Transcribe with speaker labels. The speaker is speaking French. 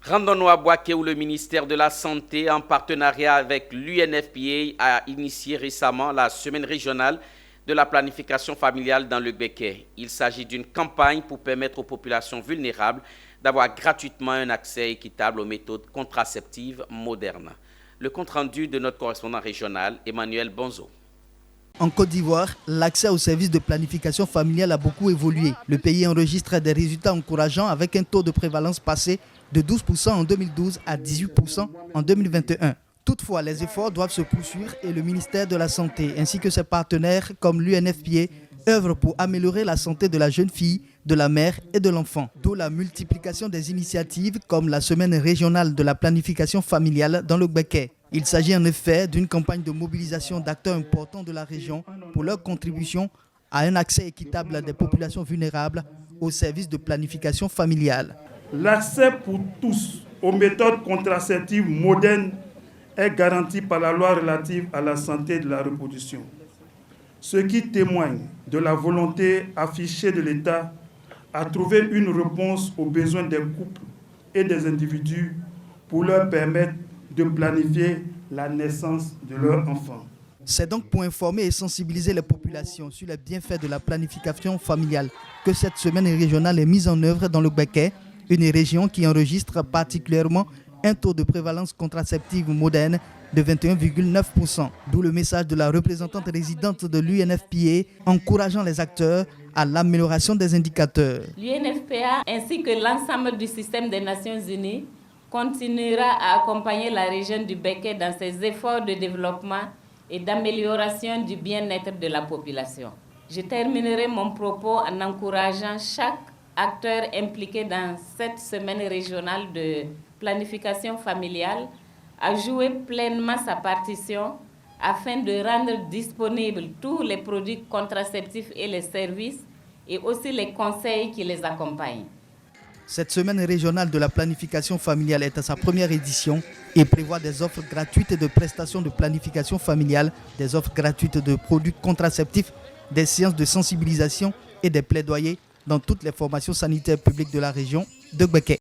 Speaker 1: Rendons-nous à Bouaké où le ministère de la Santé, en partenariat avec l'UNFPA, a initié récemment la semaine régionale de la planification familiale dans le Béquet. Il s'agit d'une campagne pour permettre aux populations vulnérables d'avoir gratuitement un accès équitable aux méthodes contraceptives modernes. Le compte-rendu de notre correspondant régional, Emmanuel Bonzo.
Speaker 2: En Côte d'Ivoire, l'accès aux services de planification familiale a beaucoup évolué. Le pays enregistre des résultats encourageants avec un taux de prévalence passé de 12% en 2012 à 18% en 2021. Toutefois, les efforts doivent se poursuivre et le ministère de la Santé ainsi que ses partenaires comme l'UNFPA œuvrent pour améliorer la santé de la jeune fille, de la mère et de l'enfant. D'où la multiplication des initiatives comme la semaine régionale de la planification familiale dans le Béquet. Il s'agit en effet d'une campagne de mobilisation d'acteurs importants de la région pour leur contribution à un accès équitable des populations vulnérables aux services de planification familiale.
Speaker 3: L'accès pour tous aux méthodes contraceptives modernes est garanti par la loi relative à la santé de la reproduction, ce qui témoigne de la volonté affichée de l'État à trouver une réponse aux besoins des couples et des individus pour leur permettre de planifier la naissance de leurs enfants.
Speaker 2: C'est donc pour informer et sensibiliser les populations sur les bienfaits de la planification familiale que cette semaine régionale est mise en œuvre dans le Béquet, une région qui enregistre particulièrement un taux de prévalence contraceptive moderne de 21,9%. D'où le message de la représentante résidente de l'UNFPA encourageant les acteurs à l'amélioration des indicateurs.
Speaker 4: L'UNFPA ainsi que l'ensemble du système des Nations Unies continuera à accompagner la région du Béquet dans ses efforts de développement et d'amélioration du bien-être de la population. Je terminerai mon propos en encourageant chaque acteur impliqué dans cette semaine régionale de planification familiale à jouer pleinement sa partition afin de rendre disponibles tous les produits contraceptifs et les services et aussi les conseils qui les accompagnent.
Speaker 2: Cette semaine régionale de la planification familiale est à sa première édition et prévoit des offres gratuites de prestations de planification familiale, des offres gratuites de produits contraceptifs, des séances de sensibilisation et des plaidoyers dans toutes les formations sanitaires publiques de la région de Béquet.